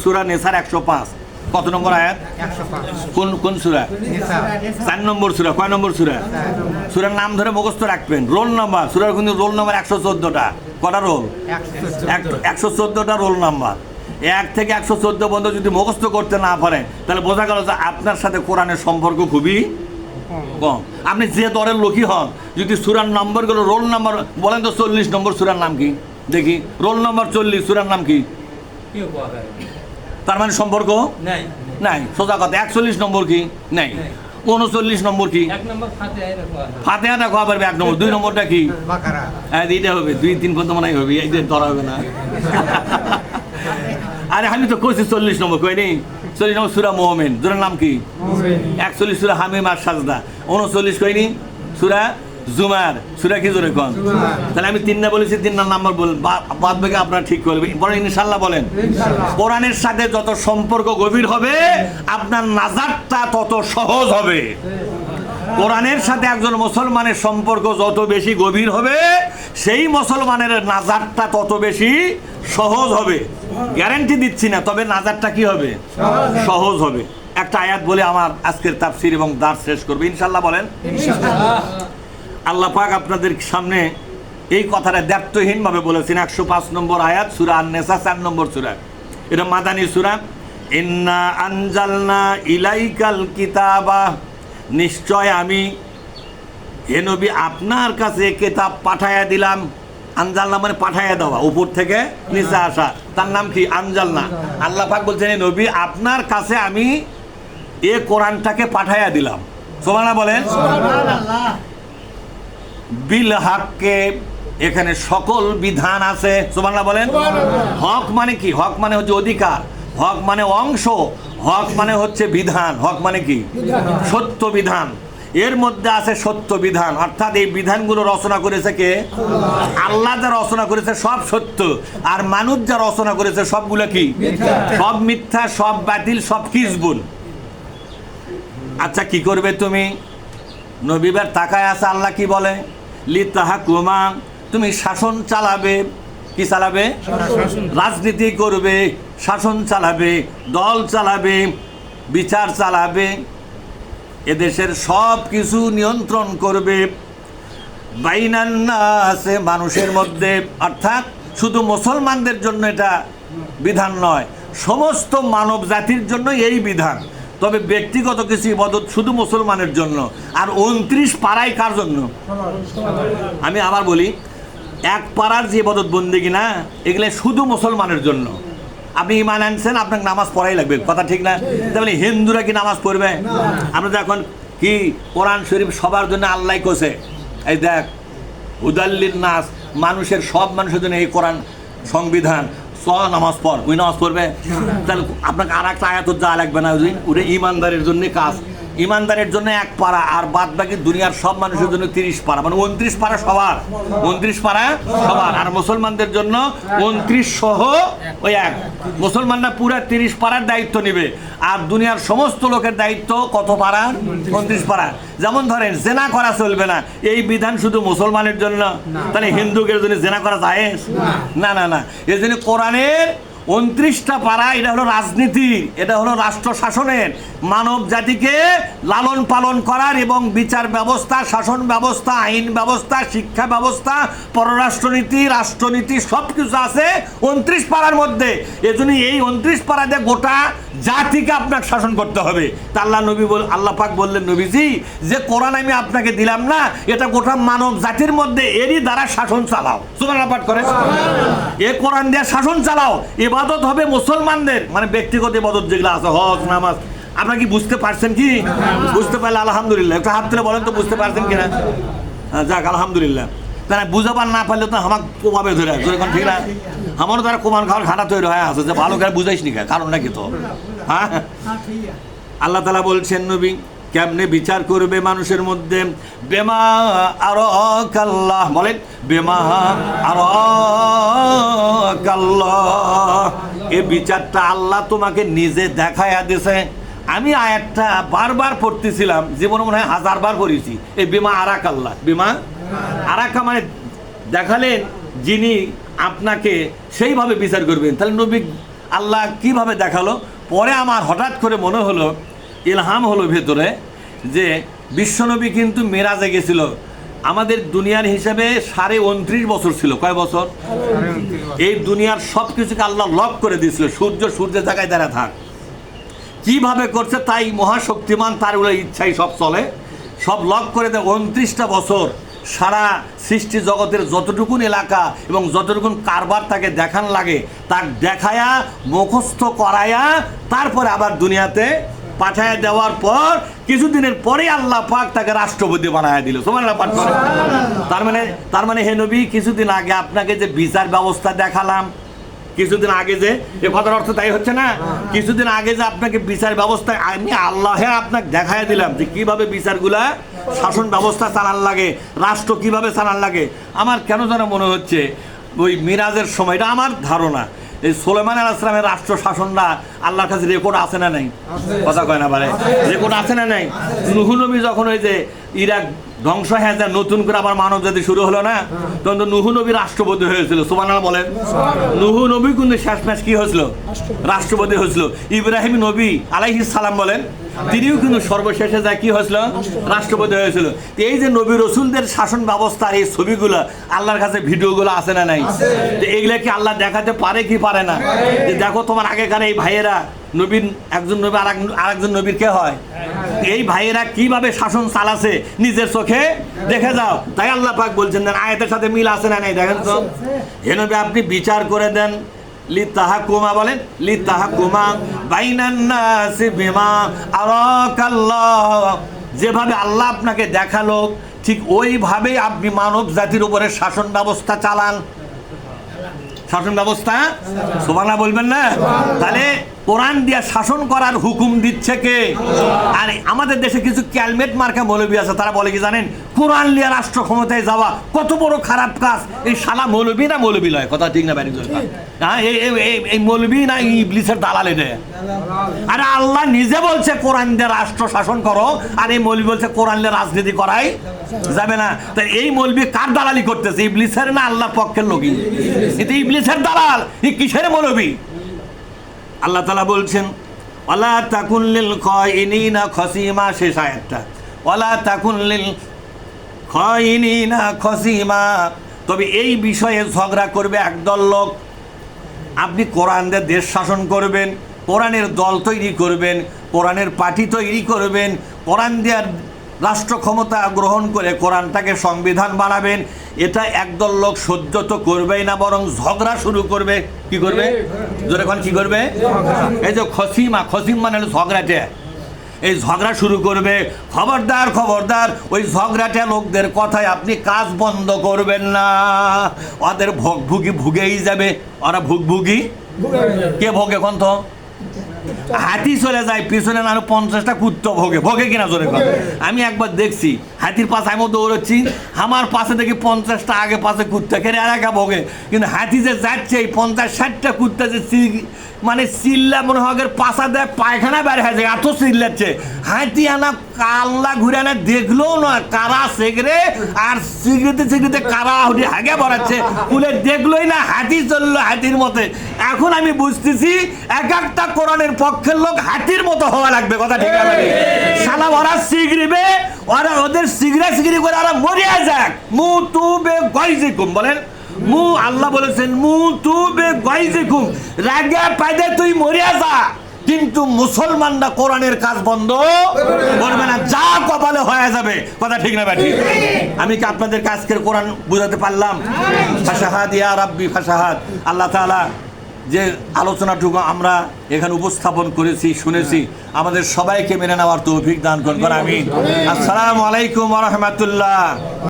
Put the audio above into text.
সূরা নিসার 105 কত নম্বর আয়াত? 105 কোন সূরা? নিসা 4 নম্বর সূরা। কয় নম্বর সূরা? সূরার নাম ধরে মুখস্থ রাখবেন। রোল নাম্বার সূরার কিন্তু রোল নাম্বার 114টা। কটা রোল? 114টা roll number. 1 থেকে 114 পর্যন্ত যদি মুখস্থ করতে না পারেন তাহলে বোঝা গেল যে আপনার সাথে কোরআনের সম্পর্ক খুবই কম। আপনি যে দরের লোকই হন, যদি সূরার নম্বরগুলো রোল নাম্বার বলেন তো 40 নম্বর সূরার নাম কি দেখি? রোল নাম্বার 40 সূরার নাম কি? তার মানে সম্পর্ক নাই। সোজা কথা। 41 নম্বর কি? নাই। 39 নম্বর কি? ফাতিহা দেখো পারবে 1 নম্বর। 2 নম্বরটা কি? বাকারা। হ্যাঁ, এইটা হবে 2 3 পর্যন্ত মনে হবে, এই যে ধরা হবে না। আরে আমি তো কইছি 40 নম্বর কই নেই। 40 নম্বর সূরা মুমিন। সূরার নাম কি? 41 সূরা হামিম আর সাজদা। 39 কইনি সূরা জুমার। সূরা কি জোরে কোন? তাহলে আমি 3 না বলেছি, 3 নাম্বার বল, বাদ বাকি আপনারা ঠিক করবেন। পরে ইনশাআল্লাহ বলেন। কোরআনের সাথে যত সম্পর্ক গভীর হবে আপনার নাজাতটা তত সহজ হবে। কোরআনের সাথে একজন মুসলমানের সম্পর্ক যত বেশি গভীর হবে সেই মুসলমানের নাজাতটা তত বেশি সহজ হবে। গ্যারান্টি দিচ্ছি না, তবে নাজাতটা কি হবে? সহজ হবে। একটা আয়াত বলে আমার আজকের তাফসীর এবং দার্স শেষ করবে ইনশাআল্লাহ। বলেন ইনশাআল্লাহ। আল্লাহ পাক আপনাদের সামনে এই কথাটা দ্ব্যর্থহীনভাবে বলেছেন। 105 নম্বর আয়াত সূরা আন-নিসা 4 নম্বর সূরা। এটা মাদানী সূরা। ইন্না আনজালনা ইলাইকাল কিতাবা, নিশ্চয় আমি হে নবী আপনার কাছে কিতাব পাঠায়া দিলাম। আনজালনা মানে পাঠায়া দেওয়া, উপর থেকে নিচে আসা। তার নাম কি? আনজালনা। আল্লাহ পাক বলছেন হে নবী আপনার কাছে আমি এ কোরআনটাকে পাঠায়া দিলাম। সুবহানাল্লাহ বলেন। সুবহানাল্লাহ। বিল হককে, এখানে সকল বিধান আছে। সুবহানাল্লাহ বলেন। হক মানে কি? হক মানে হচ্ছে অধিকার, হক মানে অংশ, হক মানে হচ্ছে বিধান। হক মানে কি? সত্য বিধান। এর মধ্যে আছে সত্য বিধান, অর্থাৎ এই বিধানগুলো রচনা করেছে কে? আল্লাহ যা রচনা করেছে সব সত্য, আর মানুষ যা রচনা করেছে সবগুলো কি? সব মিথ্যা, সব বাতিল, সব কিজবুল। আচ্ছা কি করবে তুমি? নবীবার তাকায় আছে আল্লাহ কি বলে? লিতাহাকুমা, তুমি শাসন চালাবে। কি চালাবে? রাজনীতি করবে, শাসন চালাবে, দল চালাবে, বিচার চালাবে, এদেশের সব কিছু নিয়ন্ত্রণ করবে। বাইনান নাসে, মানুষের মধ্যে, অর্থাৎ শুধু মুসলমানদের জন্য এটা বিধান নয়, সমস্ত মানব জাতির জন্য এই বিধান। তবে ব্যক্তিগত কিছু ইবাদত শুধু মুসলমানের জন্য। আর 29 পাড়ায় কার জন্য? আমি আবার বলি, এক পাড়ার যে ইবাদত বন্দেগী না, এগুলো শুধু মুসলমানের জন্য। আপনি ইমান আনছেন, আপনাকে নামাজ পড়াই লাগবে, কথা ঠিক না? তাহলে হিন্দুরা কি নামাজ পড়বে? আমরা তো এখন কি কোরআন শরীফ সবার জন্য আল্লাহ কোসে, এই দেখ হুদাল্লিন নাস, মানুষের সব মানুষের জন্য এই কোরআন সংবিধান। নামাজ পড়, ওই নামাজ পড়বে? তাহলে আপনাকে আর একটা আয়াত যা লাগবে না, ওটা ইমানদারের জন্য কাজ। ইমানদারের জন্য 1 পাড়া, আর বাদ বাকি দুনিয়ার সব মানুষের জন্য 30 পাড়া, মানে 29 পাড়া সবার। 29 পাড়া সবার, আর মুসলমানদের জন্য 29 সহ ওই 1। মুসলমানরা পুরা 30 পাড়ার দায়িত্ব নেবে, আর দুনিয়ার সমস্ত লোকের দায়িত্ব কত পাড়া? 29 পাড়া। যেমন ধরেন জেনা করা চলবে না, এই বিধান শুধু মুসলমানের জন্য। তাহলে হিন্দুদের জন্য জেনা করা যায় না? না না। এই জন্য কোরআনের 29টা পাড়া, এটা হলো রাজনীতি, এটা হলো রাষ্ট্র শাসনের, মানব জাতিকে লালন পালন করার, এবং বিচার ব্যবস্থা, শাসন ব্যবস্থা, আইন ব্যবস্থা, শিক্ষা ব্যবস্থা, পররাষ্ট্রনীতি, রাষ্ট্রনীতি সব কিছু আছে 29 পাড়ার মধ্যে। এজন্য এই 29 পাড়াতে গোটা জাতিকে আপনাকে শাসন করতে হবে। তা আল্লাহ পাক বললেন নবীজি যে কোরআন আমি আপনাকে দিলাম না, এটা গোটা মানব জাতির মধ্যে এরই দ্বারা শাসন চালাও। সুবহানাল্লাহ পাঠ করে। এ কোরআন দিয়ে শাসন চালাও। ইবাদত হবে মুসলমানদের, মানে ব্যক্তিগত ইবাদত যেগুলো আছে, হজ নামাজ। আপনারা কি বুঝতে পারছেন? কি বুঝতে পারলে আলহামদুলিল্লাহ, একটা হাত তুলে বলেন তো বুঝতে পারছেন কিনা। যাক আলহামদুলিল্লাহ। তারা বুঝাবার না পারলে তো আমাকে কোমাবে ধরে এখন, ঠিক না? আমারও তারা কোমান খাওয়ার খানা তৈরি হয়ে আছে যে ভালো করে বুঝাইস নি, কারণ নাকি তো। হ্যাঁ, আল্লাহ তাআলা বলছেন নবী কেমনে বিচার করবে মানুষের মধ্যে? বেমা আরাকাল্লাহ, বলেন বেমা আরাকাল্লাহ, এই বিচারটা আল্লাহ তোমাকে নিজে দেখায়া দিয়েছে। আমি আয়াতটা বারবার পড়তেছিলাম, জীবনে মনে হয় 1000 বার পড়েছি। এই বিমা আরাকাল্লাহ, বিমা আরাকা মানে দেখালেন যিনি আপনাকে সেইভাবে বিচার করবেন। তাহলে নবী আল্লাহ কিভাবে দেখালো। পরে আমার হঠাৎ করে মনে হলো, ইলহাম হলো ভেতরে, যে বিশ্বনবী কিন্তু মেরাজে গেছিল। আমাদের দুনিয়ার হিসাবে 29.5 বছর ছিল। কয় বছর? এই দুনিয়ার সব কিছুকে আল্লাহ লক করে দিয়েছিল, সূর্যের জায়গায় দাঁড়া থাক। কিভাবে করছে তাই মহাশক্তিমান, তার ইচ্ছাই সব চলে, সব লক করে দেয়। 29টা বছর সারা সৃষ্টি জগতের যতটুকুন এলাকা এবং যতটুকুন কারবার তাকে দেখান লাগে, তাক দেখায়া মুখস্থ করায়া তারপরে আবার দুনিয়াতে পাঠায়া দেওয়ার পর কিছুদিনের পরে আল্লাহ পাক তাকে রাষ্ট্রপতি বানায়া দিল। সুবহানাল্লাহ পাঠ করে। তার মানে হে নবী, কিছুদিন আগে আপনাকে যে বিচার ব্যবস্থা দেখালাম, কিছুদিন আগে যে, এ কথার অর্থ তাই হচ্ছে না, কিছুদিন আগে যে আপনাকে বিচার ব্যবস্থা আমি আল্লাহ আপনাকে দেখায় দিলাম যে কিভাবে বিচারগুলা শাসন ব্যবস্থা চালান লাগে, রাষ্ট্র কিভাবে চালান লাগে। আমার কেন যেন মনে হচ্ছে ওই মিরাজের সময়টা, আমার ধারণা এই সুলাইমান আলাইহিস সালামের রাষ্ট্র শাসনরা আল্লাহর কাছে রেকর্ড আছে না নাই? কথা কয় না পারে, রেকর্ড আছে না নাই? নূহ নবী যখন ওই যে ইরাক ধ্বংস হয়ে যায়, নতুন করে আবার মানব জাতি শুরু হলো না, তখন তো নূহ নবী রাষ্ট্রপতি হয়েছিল। সুবহানাল্লাহ বলেন। নূহ নবী কিন্তু শেষমেশ কি হয়েছিল? রাষ্ট্রপতি হয়েছিল। ইব্রাহিম নবী আলাইহিস সালাম বলেন, তিনিও কিন্তু সর্বশেষে যায় কি হয়েছিল? রাষ্ট্রপতি হয়েছিল। এই যে নবী রসুলদের শাসন ব্যবস্থার এই ছবিগুলো আল্লাহর কাছে ভিডিওগুলো আছে না নাই? এগুলা কি আল্লাহ দেখাতে পারে কি পারে না? যে দেখো তোমার আগেকার এই ভাইয়েরা, নবীন একজন নবী আরেকজন নবীর কে হয়, এই ভাইয়েরা কিভাবে শাসন চালাছে নিজের চোখে দেখে যাও। তাই আল্লাহ পাক বলছেন, দেন আয়াতের সাথে মিল আছে না নাই দেখেন তো। হে নবী, আপনি বিচার করে দেন। লিতাহাকুমা বলেন, লিতাহাকুমা বাইনান নাসি বিমা আরাকাল্লাহ। যেভাবে আল্লাহ আপনাকে দেখালো ঠিক ওইভাবেই আপনি মানব জাতির উপরে শাসন ব্যবস্থা চালান। শাসন ব্যবস্থা, সুবহানাল্লাহ বলবেন না? তাহলে কোরআন দিয়ে শাসন করার হুকুম দিচ্ছে কে? আর আমাদের দেশে কিছু ক্যালমেট মার্কা মৌলবী আছে, তারা বলে কি জানেন, কোরআন নিয়ে রাষ্ট্র ক্ষমতায় যাওয়া কত বড় খারাপ কাজ। এই শালা মৌলবী না মৌলবী লয়, কথা ঠিক না ব্যারিক? হ্যাঁ, এই মৌলবী না ইবলিসের দালাল এটা? আরে আল্লাহ নিজে বলছে কোরআন দিয়ে রাষ্ট্র শাসন করো, আর এই মৌলবী বলছে কোরআন দিয়ে রাজনীতি করাই যাবে না। তাই এই মৌলবী কার দালালি করতেছে? ইবলিসের না আল্লাহর পক্ষের লোকই? এটা ইবলিসের দালাল। এই কিসের মৌলবী? আল্লাহ তাআলা বলছেন, ওয়ালা তাকুন লিল খাইনিনা খসিমা, শেষ আয়াতটা, ওয়ালা তাকুন লিল খাইনিনা খসিমা। তবে এই বিষয়ে ঝগড়া করবে একদল লোক। আপনি কোরআন দিয়ে দেশ শাসন করবেন, কোরআনের দল তৈরি করবেন, কোরআনের পার্টি তৈরি করবেন, কোরআন দিয়ে রাষ্ট্র ক্ষমতা গ্রহণ করে কোরআনটাকে সংবিধান বানাবেন, এটা একদল লোক সহ্য তো করবেই না, বরং ঝগড়া শুরু করবে। কি করবে? জোরে কোন কি করবে? এই যে খসিমা, খসিম মানে হলো ঝগড়াটে, এই ঝগড়া শুরু করবে। খবরদার খবরদার, ওই ঝগড়াটে লোকদের কথায় আপনি কাজ বন্ধ করবেন না। ওদের ভুগভুগি ভুগেই যাবে। ওরা ভুগভুগি কে ভোগে? কোন তো হাতি চলে যায় পিছনে, না 50টা কুত্তা ভোগে কিনা জোরে কথা। আমি একবার দেখছি হাতির পাশে আমি দৌড়চ্ছি, আমার পাশে দেখি 50টা আগে পাশে কুত্তা কেড়ে আর একা ভোগে। কিন্তু হাতি যে যাচ্ছে এই 50-60টা কুত্তা যে মানে চিল্লা মনে হয় পাশা দেয় পায়খানা বের হয়ে যায়, এত চিল্লাচ্ছে। হাতি আনা কাল্লা ঘুরে আনা দেখলেও না কারা সেগরে, আর সিগড়িতে কারা উঠে হাগে ভরাচ্ছে, বলে দেখলোই না হাতি চললো হাতির মতে। এখন আমি বুঝতেছি এক একটা কোরআনের পক্ষের লোক হাতির মতো হওয়া লাগবে। কথা ঠিক আছে? শালা ওরা সিগড়িবে, ওরা ওদের সিগড়ি করে ওরা মরিয়া যাক। মুতুবে গাইজিকুম বলেন, আল্লাহ বলেছেন মুতুবে গাইজিকুম, রাগে পাইদে তুই মরিয়া যা, কিন্তু মুসলমানরা কোরআনের কাজ বন্ধ করবে না, যা কপালে হয়ে যাবে। কথা ঠিক না ব্যাটি? আমি কি আপনাদের আজকের কোরআন বুঝাতে পারলাম? ফাশাহাদ ইয়া রাব্বি ফাশাহাদ। আল্লাহ তাআলা যে আলোচনাটুকু আমরা এখানে উপস্থাপন করেছি, শুনেছি, আমাদের সবাইকে মেনে নেওয়ার তৌফিক দান করুন। আমিন। আসসালামু আলাইকুম ওয়া রাহমাতুল্লাহ।